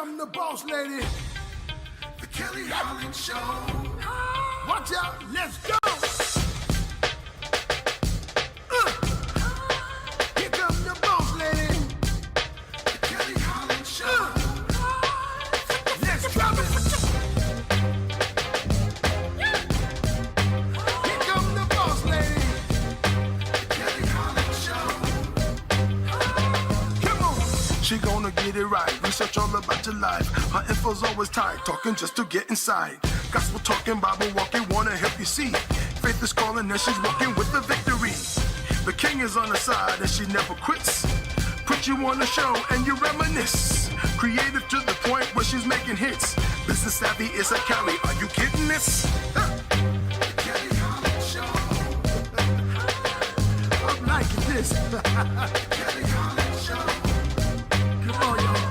come the boss lady, the Kelly Holland Show. Watch out, let's go. Here come the boss lady, the Kelly Holland Show. Let's drop it. Here come the boss lady, the Kelly Holland Show. Come on. She gonna get it right, research all about your life. Her info's always tight, talking just to get inside. Gospel talking, Bible walking, wanna help you see. Faith is calling and she's walking with the victory. The king is on her side and she never quits. Put you on the show and you reminisce. Creative to the point where she's making hits. Business savvy is a Kelly, are you kidding this? Kelly Holland Show. I'm liking this. Kelly Holland Show. Come on, y'all.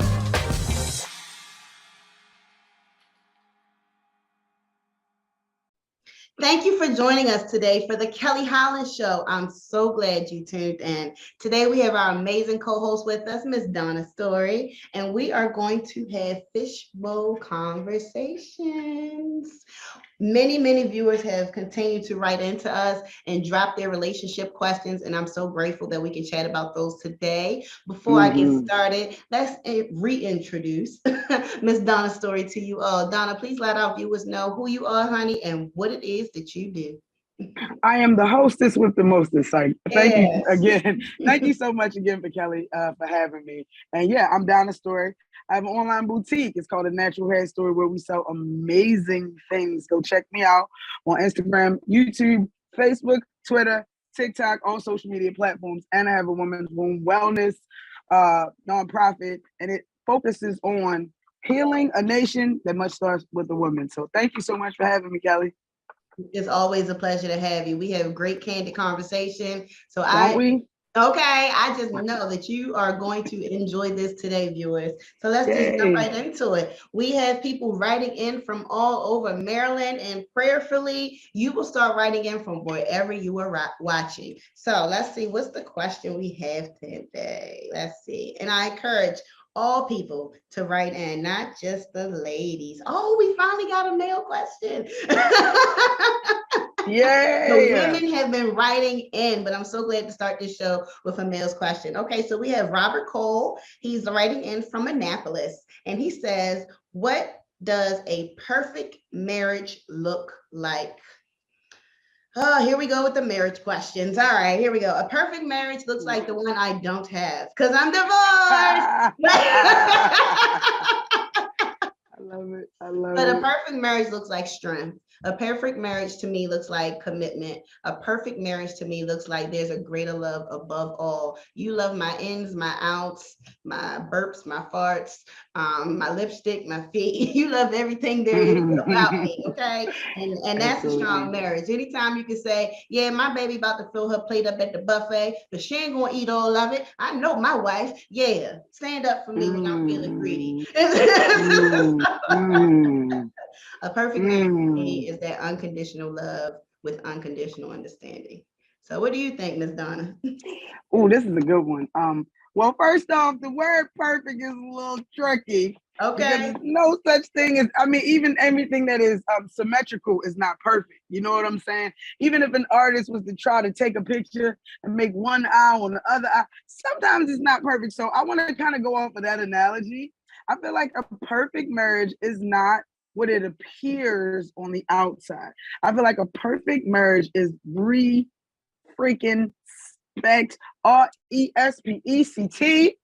Thank you for joining us today for the Kelly Holland Show. I'm so glad you tuned in. Today we have our amazing co-host with us, Miss Donna Story, and we are going to have fishbowl conversations. Many viewers have continued to write into us and drop their relationship questions, and I'm so grateful that we can chat about those today. Before I get started, let's reintroduce Miss Donna Story to you all. Donna, please let our viewers know who you are, honey, and what it is that you do. I am the hostess with the mostest. Thank you again. Thank you so much again for Kelly for having me. And yeah, I'm Donna Story. I have an online boutique. It's called A Natural Hair Story, where we sell amazing things. Go check me out on Instagram, YouTube, Facebook, Twitter, TikTok, all social media platforms. And I have a women's womb wellness nonprofit, and it focuses on healing a nation that much starts with the woman. So thank you so much for having me, Kelly. It's always a pleasure to have you. We have great candid conversation. So I just know that you are going to enjoy this today, viewers. So let's just jump right into it. We have people writing in from all over Maryland, and prayerfully, you will start writing in from wherever you are watching. So let's see, what's the question we have today? Let's see. And I encourage all people to write in, not just the ladies. Oh, we finally got a male question. Yay! The women have been writing in, but I'm so glad to start this show with a male's question. Okay, so we have Robert Cole. He's writing in from Annapolis, and he says, what does a perfect marriage look like? Oh, here we go with the marriage questions. All right, here we go. A perfect marriage looks like the one I don't have because I'm divorced. I love it. I love But it. a perfect marriage looks like strength. A perfect marriage to me looks like commitment. A perfect marriage to me looks like there's a greater love above all. You love my ins, my outs, my burps, my farts, my lipstick, my feet. You love everything there is about me, okay? And that's a strong marriage. Anytime you can say, yeah, my baby about to fill her plate up at the buffet, but she ain't gonna eat all of it. I know my wife, yeah, stand up for me when I'm feeling greedy. A perfect marriage to me is that unconditional love with unconditional understanding. So what do you think, Ms. Donna? Oh, this is a good one. Well, first off, the word perfect is a little tricky. Okay. Because there's no such thing as, even everything that is symmetrical is not perfect. You know what I'm saying? Even if an artist was to try to take a picture and make one eye on the other eye, sometimes it's not perfect. So I want to kind of go off of that analogy. I feel like a perfect marriage is not what it appears on the outside. I feel like a perfect marriage is freaking respect, RESPECT.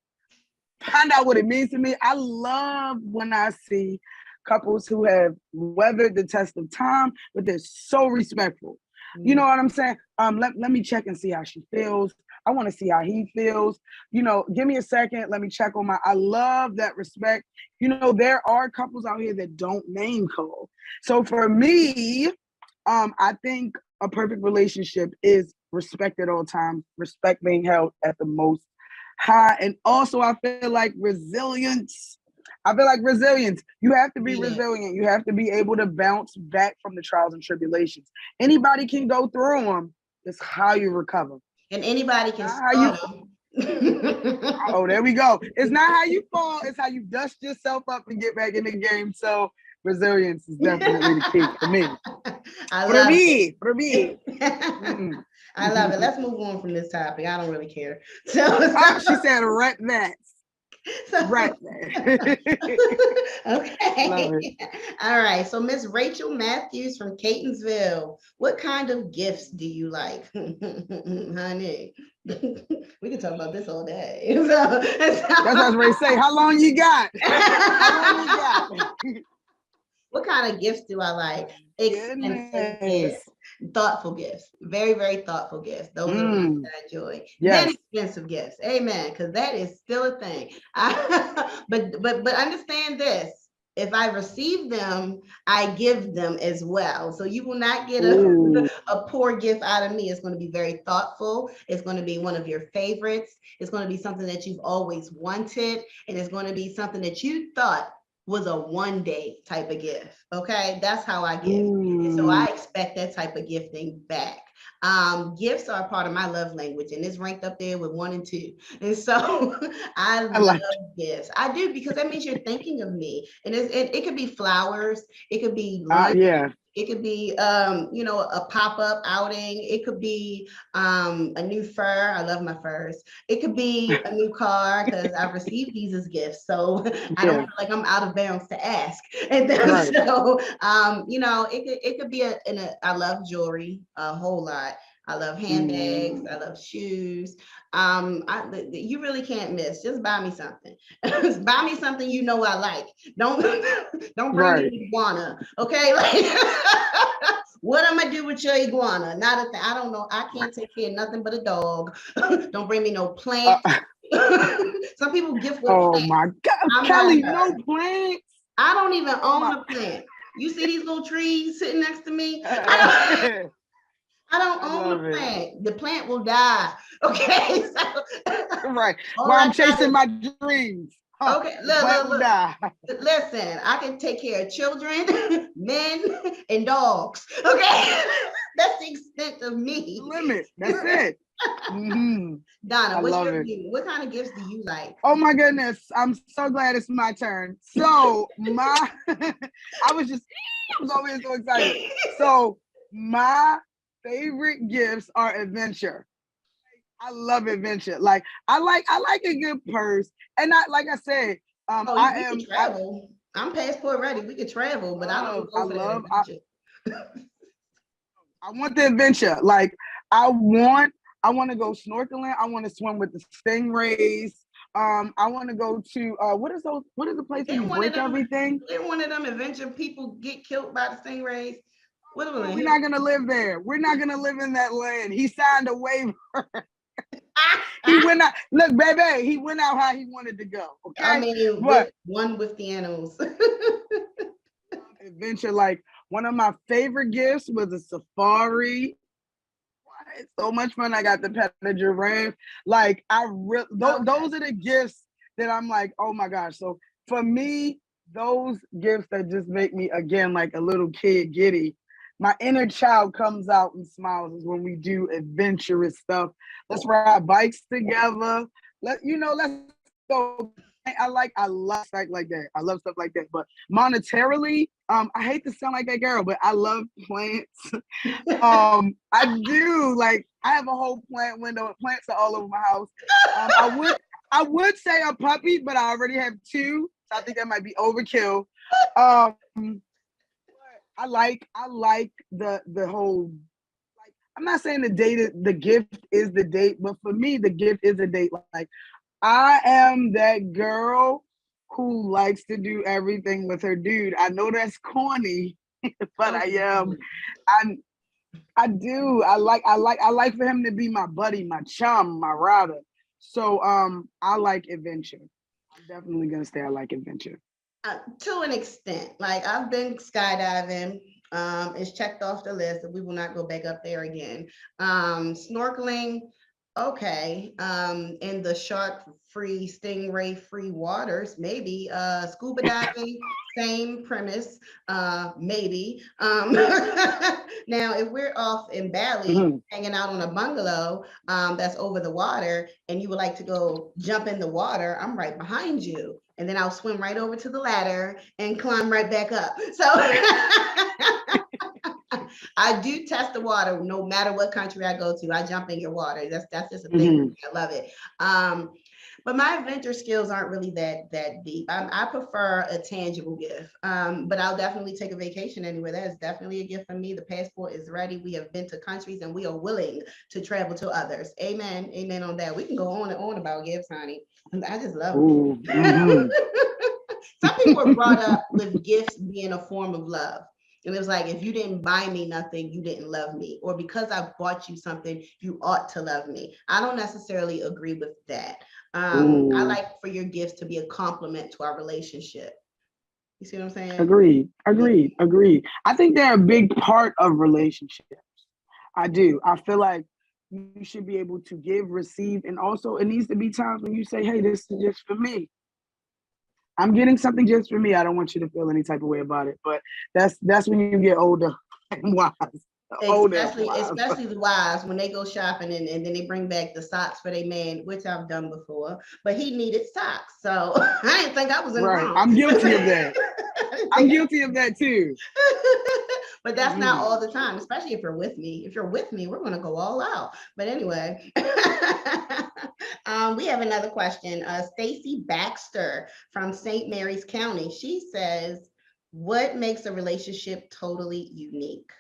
Find out what it means to me. I love when I see couples who have weathered the test of time, but they're so respectful. You know what I'm saying? Let me check and see how she feels. I want to see how he feels. Give me a second. Let me check on I love that respect. There are couples out here that don't name call. So for me, I think a perfect relationship is respect at all times, respect being held at the most high. And also I feel like resilience. You have to be resilient. You have to be able to bounce back from the trials and tribulations. Anybody can go through them. It's how you recover. And anybody can start them. Oh, there we go. It's not how you fall, it's how you dust yourself up and get back in the game. So resilience is definitely the key for me. I love it. For me. I love it. Let's move on from this topic. I don't really care. So she said right that. Right. Okay. All right. So Miss Rachel Matthews from Catonsville, what kind of gifts do you like? Honey, we can talk about this all day. That's what I was ready to say. How long you got? How long you got? What kind of gifts do I like? Expensive gifts, thoughtful gifts, very, very thoughtful gifts. Those are the ones that I enjoy. Yes. Then expensive gifts, amen, because that is still a thing. But understand this: if I receive them, I give them as well. So you will not get a poor gift out of me. It's going to be very thoughtful. It's going to be one of your favorites. It's going to be something that you've always wanted, and it's going to be something that you thought was a one-day type of gift. Okay, that's how I give. And so I expect that type of gifting back. Gifts are part of my love language, and it's ranked up there with 1 and 2. And so I love gifts. I do, because that means you're thinking of me. And it could be flowers, it could be lunch, it could be a pop-up outing, it could be a new fur. I love my furs. It could be a new car, because I've received these as gifts, so I don't feel like I'm out of bounds to ask. And then so it could be I love jewelry a whole lot. I love handbags. I love shoes. You really can't miss. Just buy me something. Buy me something you know I like. Don't bring me iguana. Okay, like what I'm gonna do with your iguana? Not a thing. I don't know. I can't take care of nothing but a dog. Don't bring me no plant. Some people gift with plants. My God, Kelly, no plants. I don't even own a plant. You see these little trees sitting next to me? I don't own the plant. The plant will die. Okay. So, right. While I'm chasing my dreams. Okay. Look. Listen, I can take care of children, men, and dogs. Okay. That's the extent of me. Limit. That's it. Donna, what's your view? What kind of gifts do you like? Oh my goodness. I'm so glad it's my turn. So I was always so excited. So my favorite gifts are adventure. I love adventure. Like I like a good purse, and like I said, can travel. I'm passport ready. We could travel, but I don't go for that adventure. I want the adventure. Like I want to go snorkeling. I want to swim with the stingrays. I want to go to what is the place where you break everything? They're one of them adventure people get killed by the stingrays. We're not gonna live there. We're not gonna live in that land. He signed a waiver. He went out. Look, baby, he went out how he wanted to go. Okay. I mean, one with the animals. Adventure, like one of my favorite gifts was a safari. It's so much fun. I got to pet a giraffe. Like those are the gifts that I'm like, oh my gosh. So for me, those gifts that just make me again like a little kid giddy. My inner child comes out and smiles is when we do adventurous stuff. Let's ride bikes together. Let's go. I love stuff like that. I love stuff like that. But monetarily, I hate to sound like that girl, but I love plants. I do. Like I have a whole plant window. Plants are all over my house. I would say a puppy, but I already have 2. So I think that might be overkill. I like the whole, like, I'm not saying the gift is the date, but for me, the gift is a date. Like, I am that girl who likes to do everything with her dude. I know that's corny, but I am. I do. I like for him to be my buddy, my chum, my rider. So I like adventure. I'm definitely gonna say I like adventure. To an extent, like I've been skydiving. It's checked off the list that we will not go back up there again. Snorkeling, Okay, in the shark-free, stingray-free waters, maybe. Scuba diving, same premise, maybe. Now, if we're off in Bali, hanging out on a bungalow that's over the water, and you would like to go jump in the water, I'm right behind you. And then I'll swim right over to the ladder and climb right back up. So I do test the water no matter what country I go to. I jump in your water. That's just a thing. I love it. But my adventure skills aren't really that deep. I prefer a tangible gift. But I'll definitely take a vacation anywhere. That is definitely a gift for me. The passport is ready. We have been to countries and we are willing to travel to others. Amen. Amen on that. We can go on and on about gifts, honey. I just love them. Some people were brought up with gifts being a form of love. And it was like, if you didn't buy me nothing, you didn't love me. Or because I bought you something, you ought to love me. I don't necessarily agree with that. I like for your gifts to be a compliment to our relationship. You see what I'm saying? Agreed. I think they're a big part of relationships. I do. I feel like you should be able to give, receive, and also it needs to be times when you say, hey, this is just for me. I'm getting something just for me. I don't want you to feel any type of way about it. But that's when you get older and wise. Especially the wives when they go shopping and then they bring back the socks for their man, which I've done before. But he needed socks, so I didn't think I was in the wrong. I'm guilty of that. I'm guilty of that too. But that's not all the time, especially if you're with me. If you're with me, we're going to go all out. But anyway, we have another question. Stacy Baxter from St. Mary's County. She says, what makes a relationship totally unique?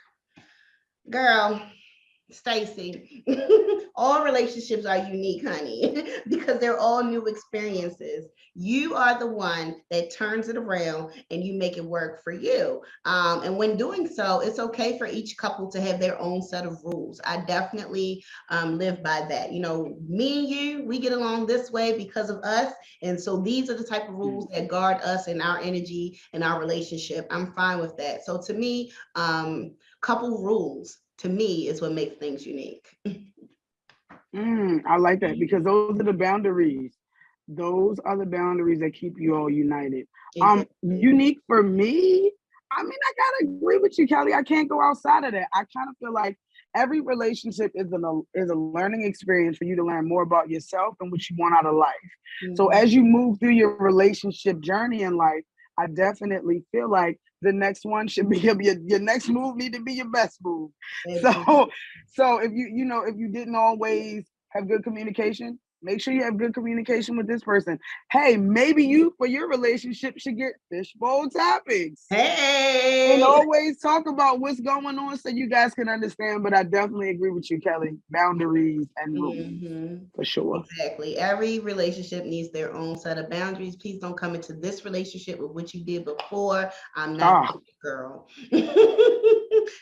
Girl, Stacy, all relationships are unique, honey, because they're all new experiences. You are the one that turns it around and you make it work for you. And when doing so, it's okay for each couple to have their own set of rules. I definitely live by that. You know, me and you, we get along this way because of us. And so these are the type of rules that guard us and our energy and our relationship. I'm fine with that. So to me, couple rules to me is what makes things unique. I like that because those are the boundaries. Those are the boundaries that keep you all united. Exactly. Unique for me, I mean, I gotta agree with you, Kelly. I can't go outside of that. I kind of feel like every relationship is a learning experience for you to learn more about yourself and what you want out of life. So as you move through your relationship journey in life, I definitely feel like the next one should be your next move need to be your best move. So if you didn't always have good communication, make sure you have good communication with this person. Hey, maybe you for your relationship should get fishbowl topics. Hey, and always talk about what's going on so you guys can understand. But I definitely agree with you, Kelly. Boundaries and rules for sure. Exactly. Every relationship needs their own set of boundaries. Please don't come into this relationship with what you did before. I'm not a girl.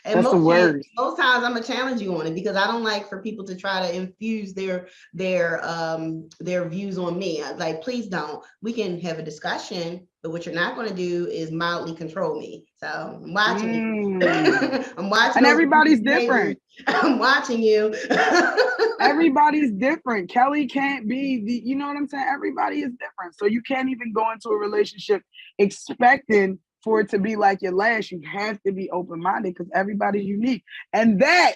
And most times I'm gonna challenge you on it because I don't like for people to try to infuse their views on me. Like, please don't. We can have a discussion, but what you're not going to do is mildly control me. So I'm watching you. I'm watching. And everybody's different. I'm watching you. Everybody's different. Kelly can't be you know what I'm saying? Everybody is different. So you can't even go into a relationship expecting for it to be like your last. You have to be open-minded because everybody's unique. And that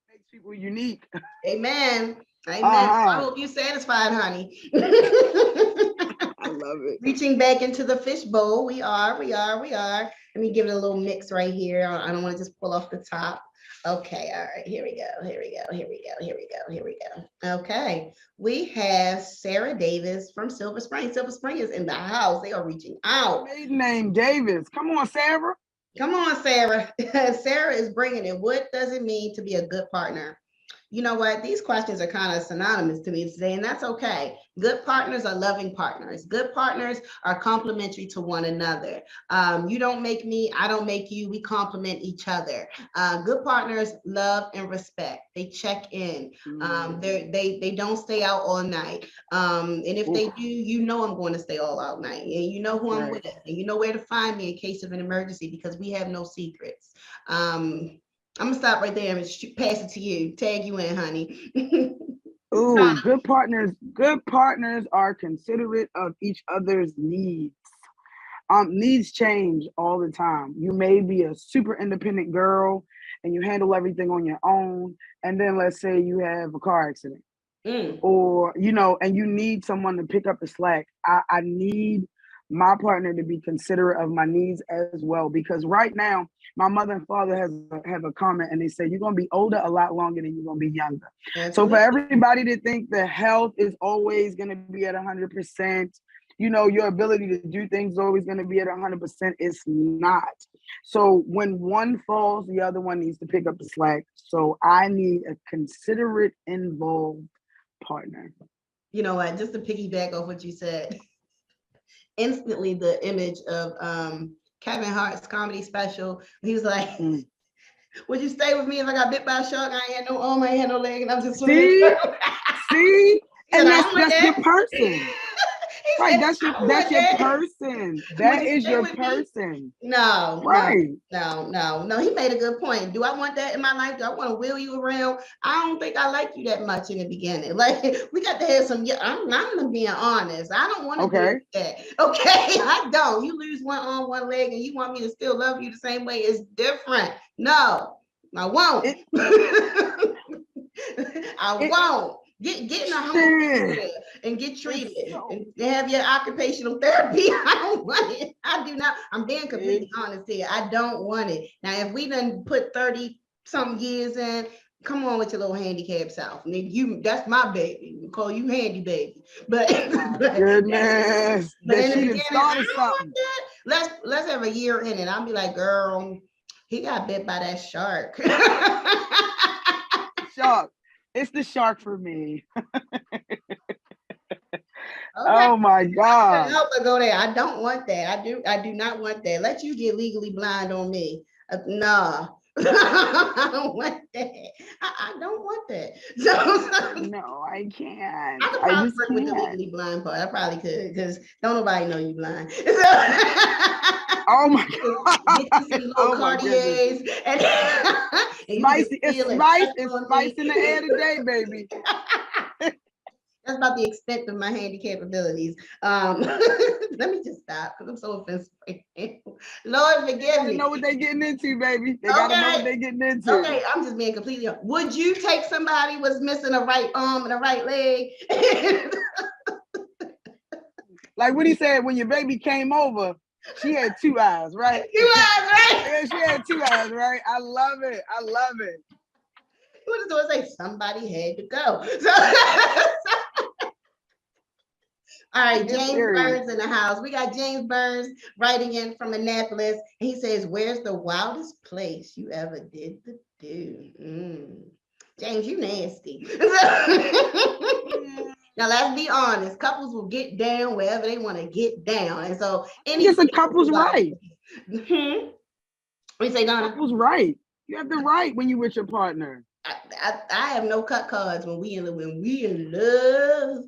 makes people unique. Amen. I hope you're satisfied, honey. I love it. Reaching back into the fishbowl. We are. Let me give it a little mix right here. I don't want to just pull off the top. Okay, all right, here we go. Okay, we have Sarah Davis from Silver Spring. Silver Spring is in the house. They are reaching out. Maiden name Davis. Come on, Sarah. Come on, Sarah. Sarah is bringing it. What does it mean to be a good partner? You know what? These questions are kind of synonymous to me today, and that's okay. Good partners are loving partners. Good partners are complementary to one another. You don't make me, I don't make you. We complement each other. Good partners love and respect. They check in. They don't stay out all night. And if they do, you know I'm going to stay all out night. And you know who I'm with. And you know where to find me in case of an emergency because we have no secrets. I'm gonna stop right there and pass it to you. Tag you in, honey. Ooh, good partners are considerate of each other's needs. Needs change all the time. You may be a super independent girl and you handle everything on your own. And then let's say you have a car accident. Or, you know, and you need someone to pick up the slack. I need my partner to be considerate of my needs as well, because right now my mother and father have a comment, and they say you're going to be older a lot longer than you're going to be younger. Absolutely. So for everybody to think that health is always going to be at 100%, you know, your ability to do things is always going to be at 100%, it's not. So when one falls, the other one needs to pick up the slack. So I need a considerate, involved partner. You know what, just to piggyback off what you said, instantly the image of Kevin Hart's comedy special, he was like, would you stay with me if I got bit by a shark? I ain't had no arm, I ain't had no leg, and I'm just see and that's your person. Right, that's your person. That is your person. No, right. No. He made a good point. Do I want that in my life? Do I want to wheel you around? I don't think I like you that much in the beginning. Like, we got to have some. I'm being honest. I don't want to do that. Okay, I don't. You lose one arm, one leg, and you want me to still love you the same way? It's different. No, I won't. I won't. Get in a home and get treated and have your occupational therapy. I don't want it. I do not. I'm being completely honest here. I don't want it. Now, if we done put 30-something years in, come on with your little handicap self. That's my baby. We call you handy baby. But goodness. But in the beginning, I don't want that. Let's have a year in it. I'll be like, girl, he got bit by that shark. Shark. It's the shark for me. Okay. Oh my God. Help her go there. I don't want that. I do not want that. Let you get legally blind on me. Nah. I don't want that. I don't want that. So, no, I can't. I could probably work with the legally blind part. I probably could, because don't nobody know you blind. So, oh my God. Get you some little Cartiers and spicy. It's spice in the air today, baby. That's about the extent of my handicap abilities. Let me just stop, because I'm so offensive. Lord, forgive me. They know what they're getting into, baby. They gotta know what they're getting into. Okay, I'm just being completely honest. Would you take somebody was missing a right arm and a right leg? Like what he said, when your baby came over, she had 2 eyes, right? 2 eyes, right? Yeah, she had 2 eyes, right? I love it. What does it say? Somebody had to go. All right, James Burns in the house. We got James Burns writing in from Annapolis. And he says, where's the wildest place you ever did the do? James, you nasty. Now, let's be honest. Couples will get down wherever they want to get down. And so, it's a couple's right. What do you say, Donna? Couple's right. You have the right when you with your partner. I have no cut cards when we in love.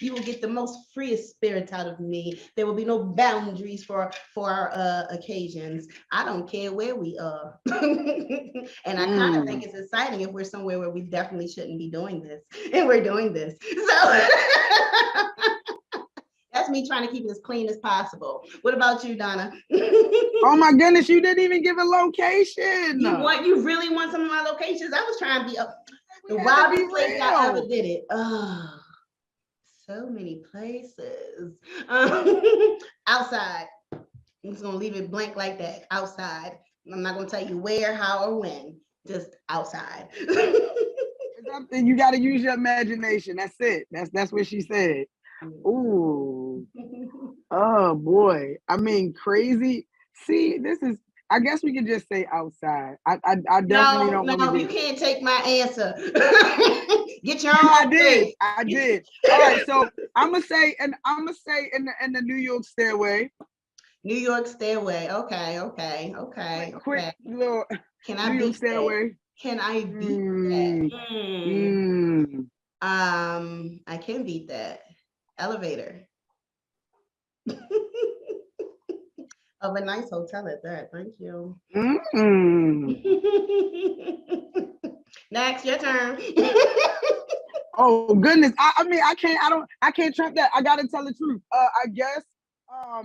You will get the most freest spirit out of me. There will be no boundaries for our occasions. I don't care where we are. And I kind of think it's exciting if we're somewhere where we definitely shouldn't be doing this, and we're doing this. So that's me trying to keep it as clean as possible. What about you, Donna? Oh my goodness, you didn't even give a location. You really want some of my locations? I was trying to be the wildest place I ever did it. Oh, so many places. Outside. I'm just gonna leave it blank like that. Outside. I'm not gonna tell you where, how, or when. Just outside. You got to use your imagination. That's it. That's what she said. Ooh. Oh boy. I mean, crazy. See, this is, I guess we could just say outside. I definitely don't want to. No, you can't take my answer. Get your own. I did. All right, so I'm gonna say in the New York stairway. New York stairway. Okay. Quick little Can I beat that? Can I beat that? I can beat that. Elevator. Of a nice hotel at that. Thank you. Mm. Next, your turn. Oh goodness. I mean, I can't trump that. I gotta tell the truth. I guess I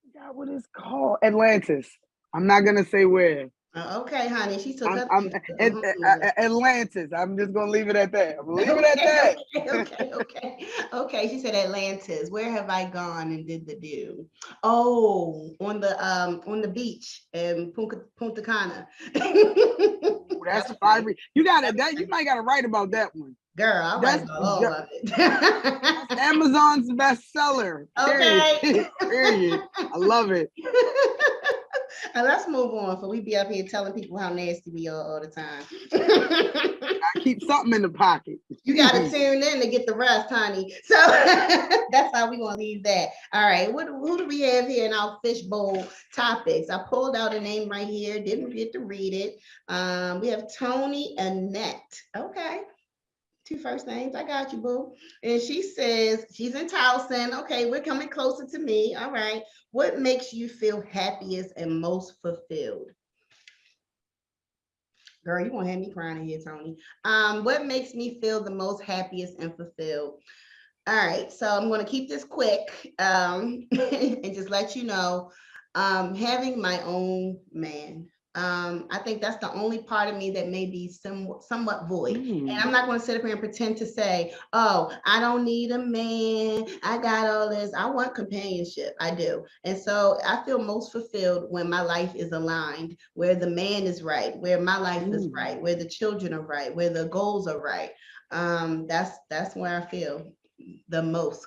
forgot what it's called. Atlantis. I'm not gonna say where. Okay, honey. She took up Atlantis. I'm just gonna leave it at that. Okay. She said Atlantis. Where have I gone and did the do? Oh, on the beach in Punta Cana. That's the fire. You might gotta write about that one. Girl, I'll write about all of it. Amazon's bestseller. Okay. Period. I love it. And let's move on, for we be up here telling people how nasty we are all the time. I keep something in the pocket. You got to tune in to get the rest, honey. So that's how we gonna leave that. All right, who do we have here in our fishbowl topics? I pulled out a name right here, didn't get to read it. We have Tony Annette. Okay. 2 first names. I got you, boo. And she says she's in Towson. Okay, we're coming closer to me. All right. What makes you feel happiest and most fulfilled? Girl, you won't have me crying in here, Tony. What makes me feel the most happiest and fulfilled? All right, so I'm going to keep this quick and just let you know, having my own man. I think that's the only part of me that may be somewhat void. And I'm not going to sit up here and pretend to say, oh, I don't need a man. I got all this. I want companionship. I do. And so I feel most fulfilled when my life is aligned, where the man is right, where my life is right, where the children are right, where the goals are right. That's where I feel the most.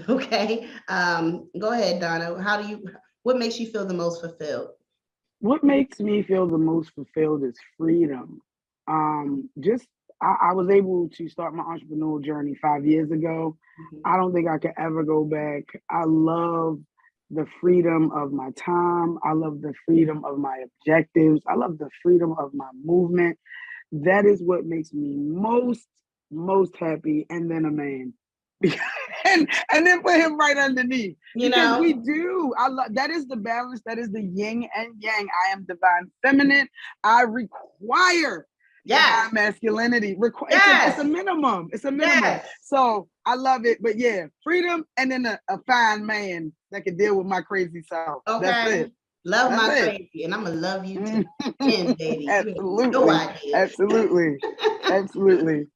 Okay. Go ahead, Donna. What makes you feel the most fulfilled? What makes me feel the most fulfilled is freedom. I was able to start my entrepreneurial journey 5 years ago. I don't think I could ever go back. I love the freedom of my time. I love the freedom of my objectives. I love the freedom of my movement. That is what makes me most happy. And then a man. and then put him right underneath. Because we do. I love that is the balance, that is the yin and yang. I am divine feminine. I require divine masculinity. It's a minimum. It's a minimum. Yes. So I love it. But yeah, freedom and then a fine man that can deal with my crazy self. Okay. That's it. Love my crazy, and I'm gonna love you too, baby. Absolutely. No idea. Absolutely. Absolutely.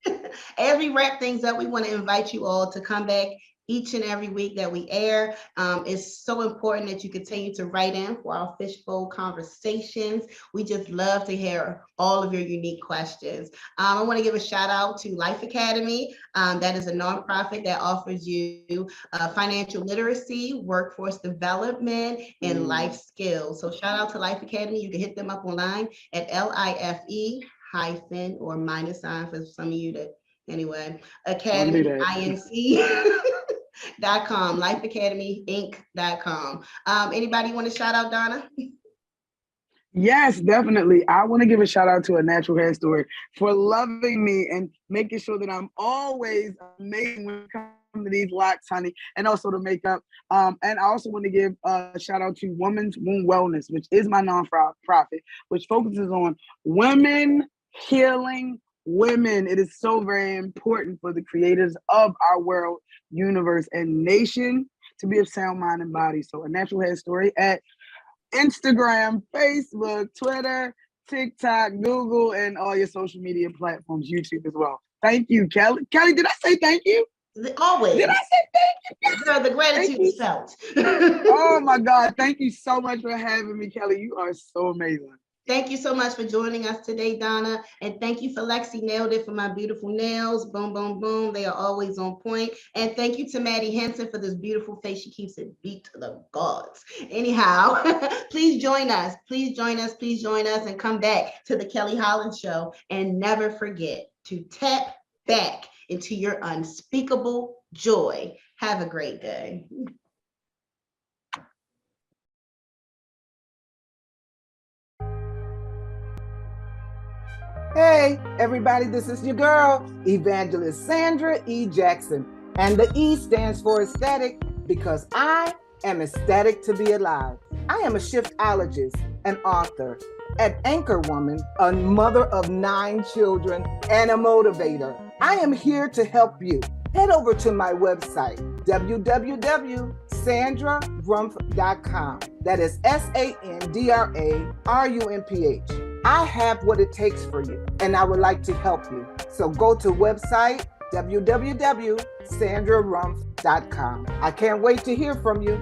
As we wrap things up, we want to invite you all to come back each and every week that we air. It's so important that you continue to write in for our fishbowl conversations. We just love to hear all of your unique questions. I want to give a shout out to Life Academy. That is a nonprofit that offers you financial literacy, workforce development, and life skills. So shout out to Life Academy. You can hit them up online at LIFE- or minus sign for some of you that, anyway, Academy, INC. .com, lifeacademyinc.com. Anybody want to shout out, Donna? Yes, definitely. I want to give a shout out to A Natural Hair Story for loving me and making sure that I'm always amazing when it comes to these locks, honey, and also the makeup. And I also want to give a shout out to Women's Womb Wellness, which is my nonprofit, which focuses on women healing women. It is so very important for the creators of our world, universe, and nation to be of sound mind and body. So A Natural Hair Story at Instagram, Facebook, Twitter, TikTok, Google, and all your social media platforms, YouTube as well. Thank you, Kelly. Kelly, did I say thank you? Always. Did I say thank you? Girl, the gratitude is felt. Oh my God. Thank you so much for having me, Kelly. You are so amazing. Thank you so much for joining us today, Donna. And thank you for Lexi Nailed It for my beautiful nails. Boom, boom, boom. They are always on point. And thank you to Maddie Henson for this beautiful face. She keeps it beat to the gods. Anyhow, please join us. Please join us. Please join us and come back to the Kelly Holland Show. And never forget to tap back into your unspeakable joy. Have a great day. Hey, everybody, this is your girl, Evangelist Sandra E. Jackson. And the E stands for aesthetic because I am ecstatic to be alive. I am a shiftologist, an author, an anchor woman, a mother of 9 children, and a motivator. I am here to help you. Head over to my website, www.sandrarumph.com. That is SANDRARUMPH. I have what it takes for you, and I would like to help you. So go to website www.sandrarumph.com. I can't wait to hear from you.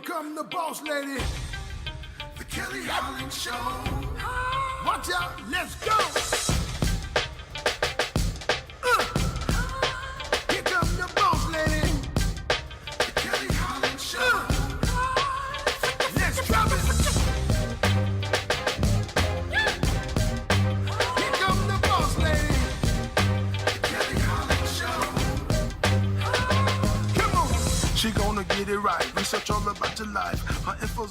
Come the boss lady, the Kelly Holland Show. Watch out, let's go. Here come the boss lady, the Kelly Holland Show. Let's drop it. Here come the boss lady, the Kelly Holland Show. Come on, she gonna get it right. Research all about your life. Her info's